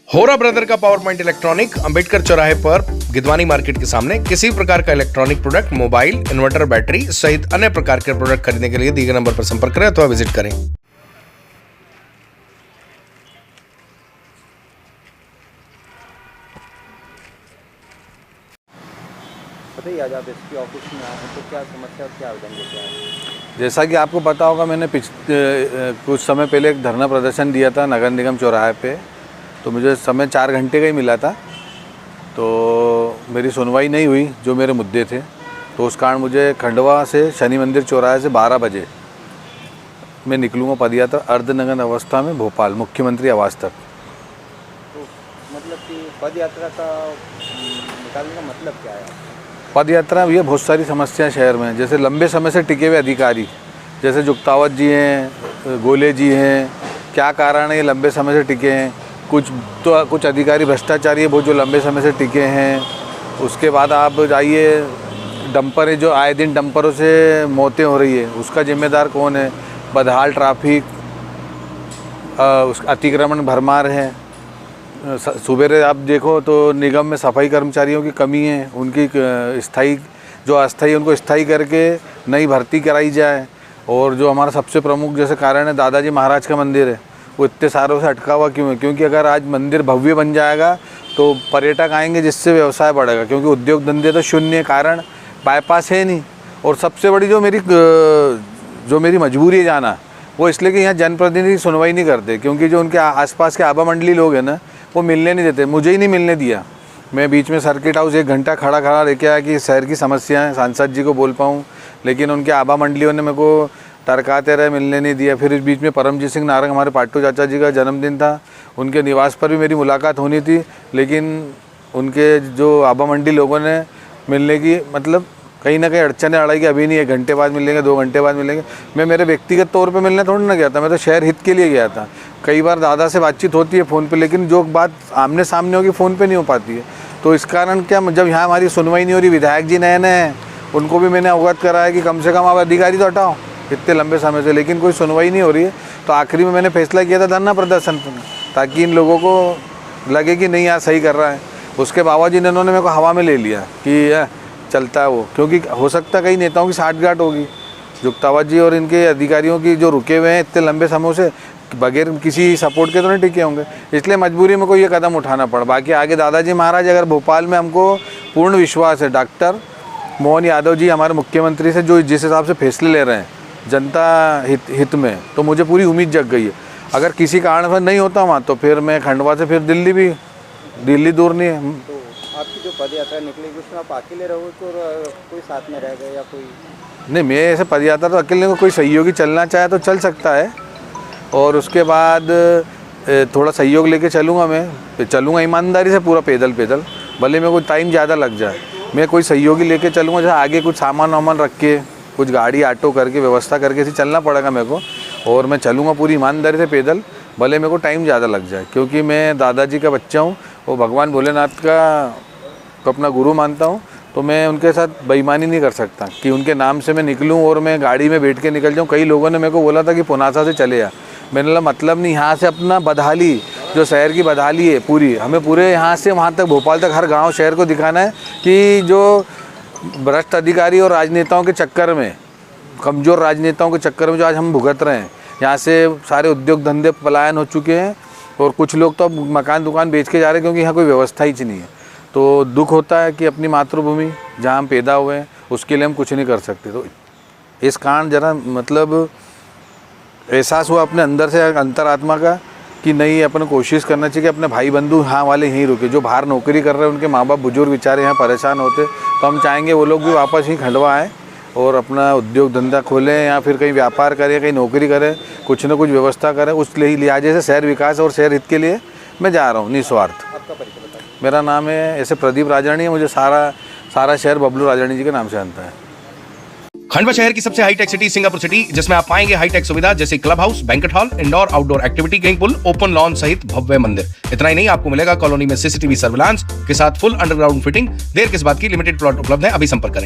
होरा ब्रदर का power point electronic Ambedkar चौराहे पर गिदवानी मार्केट के सामने किसी प्रकार का electronic product, mobile, inverter, battery सहित अन्य प्रकार के प्रोडक्ट खरीदने के लिए दिए गए नंबर पर संपर्क करें अथवा विजिट करें। बताइए, आज आप इसके ऑफिस में आए हैं तो क्या समस्या और क्या आवेदन लेके आए हैं? जैसा कि आपको पता होगा, मैंने कुछ समय पहले एक धरना प्रदर्शन दिया था नगर निगम चौराहे पे। तो मुझे समय 4 घंटे का ही मिला था, तो मेरी सुनवाई नहीं हुई जो मेरे मुद्दे थे। तो उस कारण मुझे खंडवा से शनि मंदिर चौराहे से 12 बजे मैं निकलूँगा पदयात्रा अर्धनग्न अवस्था में भोपाल मुख्यमंत्री आवास तक। तो मतलब कि पद यात्रा का निकालने का मतलब क्या है? पद यात्रा ये बहुत सारी समस्याएं शहर में हैं। जैसे लंबे समय से टिके हुए अधिकारी, जैसे जुक्तावत जी हैं, गोले जी हैं, क्या कारण है ये लंबे समय से टिके हैं? कुछ अधिकारी भ्रष्टाचारी है वो जो लंबे समय से टिके हैं। उसके बाद आप जाइए, डंपर है जो आए दिन डंपरों से मौतें हो रही है, उसका जिम्मेदार कौन है? बदहाल ट्रैफिक, उस अतिक्रमण भरमार है। सुबेरे आप देखो तो निगम में सफाई कर्मचारियों की कमी है, उनकी स्थायी जो अस्थायी उनको स्थायी करके नई भर्ती कराई जाए। और जो हमारा सबसे प्रमुख जैसे कारण है दादाजी महाराज का मंदिर है, वो इतने सालों से अटका हुआ क्यों है? क्योंकि अगर आज मंदिर भव्य बन जाएगा तो पर्यटक आएंगे, जिससे व्यवसाय बढ़ेगा। क्योंकि उद्योग धंधे तो शून्य, कारण बाईपास है नहीं। और सबसे बड़ी जो मेरी मजबूरी है जाना, वो इसलिए कि यहाँ जनप्रतिनिधि सुनवाई नहीं करते। क्योंकि जो उनके आसपास के आभा मंडली लोग हैं ना, वो मिलने नहीं देते। मुझे ही नहीं मिलने दिया। मैं बीच में सर्किट हाउस 1 घंटा खड़ा लेके आया कि शहर की समस्याएं सांसद जी को बोल पाऊँ, लेकिन उनके आभा मंडलियों ने मेरे को टरकाते रहे, मिलने नहीं दिया। फिर इस बीच में परमजीत सिंह नारंग, हमारे पाट्टू चाचा जी का जन्मदिन था, उनके निवास पर भी मेरी मुलाकात होनी थी, लेकिन उनके जो आभा मंडी लोगों ने मिलने की मतलब कहीं ना कहीं अड़चने अड़ाई कि अभी नहीं, 1 घंटे बाद मिलेंगे, 2 घंटे बाद मिलेंगे। मैं मेरे व्यक्तिगत तौर पे मिलने थोड़ी ना गया था, मैं तो शहर हित के लिए गया था। कई बार दादा से बातचीत होती है फ़ोन पे, लेकिन जो बात आमने सामने होगी फ़ोन पे नहीं हो पाती है। तो इस कारण क्या, जब यहाँ हमारी सुनवाई नहीं हो रही, विधायक जी नए नए हैं, उनको भी मैंने अवगत कराया कि कम से कम आप अधिकारी तो हटाओ इतने लंबे समय से, लेकिन कोई सुनवाई नहीं हो रही है। तो आखिरी में मैंने फैसला किया था धरना प्रदर्शन, ताकि इन लोगों को लगे कि नहीं यार सही कर रहा है। उसके बावजूद इन्होंने मेरे को हवा में ले लिया कि चलता है वो, क्योंकि हो सकता है कई नेताओं की साठगांठ होगी। जुक्तावत जी और इनके अधिकारियों की जो रुके हुए हैं इतने लंबे समय से, बगैर किसी सपोर्ट के तो नहीं टिके होंगे। इसलिए मजबूरी में कोई ये कदम उठाना पड़ा। बाकी आगे दादाजी महाराज, अगर भोपाल में हमको पूर्ण विश्वास है डॉक्टर मोहन यादव जी हमारे मुख्यमंत्री से जो जिस हिसाब से फैसले ले रहे हैं जनता हित में, तो मुझे पूरी उम्मीद जग गई है। अगर किसी कारण से नहीं होता वहाँ, तो फिर मैं खंडवा से फिर दिल्ली दूर नहीं है। तो आपकी जो पद यात्रा निकलेगी उसमें आप अकेले रहोगे तो कोई साथ में रहेगा या कोई? नहीं, मैं ऐसे पद यात्रा तो अकेले को, कोई सहयोगी चलना चाहे तो चल सकता है। और उसके बाद थोड़ा सहयोग लेके चलूँगा, मैं चलूँगा ईमानदारी से पूरा पैदल भले मेरे को टाइम ज़्यादा लग जाए। मैं कोई सहयोगी लेके चलूँगा, जहाँ आगे कुछ सामान वामान रख के, कुछ गाड़ी ऑटो करके व्यवस्था करके ऐसे चलना पड़ेगा मेरे को। और मैं चलूँगा पूरी ईमानदारी से पैदल, भले मेरे को टाइम ज़्यादा लग जाए। क्योंकि मैं दादाजी का बच्चा हूँ, वो भगवान भोलेनाथ को अपना गुरु मानता हूँ। तो मैं उनके साथ बेईमानी नहीं कर सकता कि उनके नाम से मैं निकलूँ और मैं गाड़ी में बैठ के निकल जाऊँ। कई लोगों ने मेरे को बोला था कि पुनासा से चले आ। मैंने बोला मतलब नहीं, यहाँ से अपना बदहाली, जो शहर की बदहाली है पूरी, हमें पूरे यहाँ से वहाँ तक भोपाल तक हर गाँव शहर को दिखाना है कि जो भ्रष्ट अधिकारी और राजनेताओं के चक्कर में, कमज़ोर राजनेताओं के चक्कर में जो आज हम भुगत रहे हैं, यहाँ से सारे उद्योग धंधे पलायन हो चुके हैं। और कुछ लोग तो अब मकान दुकान बेच के जा रहे हैं, क्योंकि यहाँ कोई व्यवस्था ही नहीं है। तो दुख होता है कि अपनी मातृभूमि जहाँ हम पैदा हुए हैं उसके लिए हम कुछ नहीं कर सकते। तो इस कारण जरा मतलब एहसास हुआ अपने अंदर से, अंतरात्मा का, कि नहीं अपन कोशिश करना चाहिए कि अपने भाई बंधु यहाँ वाले यहीं रुके। जो बाहर नौकरी कर रहे हैं, उनके माँ बाप बुजुर्ग बेचारे यहाँ परेशान होते, तो हम चाहेंगे वो लोग भी वापस ही खंडवा आएँ और अपना उद्योग धंधा खोलें, या फिर कहीं व्यापार करें, कहीं नौकरी करें, कुछ न कुछ व्यवस्था करें। उस लिहाजे से शहर विकास और शहर हित के लिए मैं जा रहा हूँ निस्वार्थ। आपका परिचय बताइए। मेरा नाम है ऐसे प्रदीप राजाणी है, मुझे सारा शहर बबलू राजाणी जी के नाम से जानता है। खंडवा शहर की सबसे हाईटेक सिटी सिंगापुर सिटी, जिसमें आप पाएंगे हाईटेक सुविधा जैसे club house, banquet hall, indoor outdoor activity, swimming pool, open lawn सहित भव्य मंदिर। इतना ही नहीं, आपको मिलेगा कॉलोनी में सीसीटीवी सर्विलांस के साथ फुल अंडरग्राउंड फिटिंग। देर किस बात की, लिमिटेड प्लॉट उपलब्ध है, अभी संपर्क करें।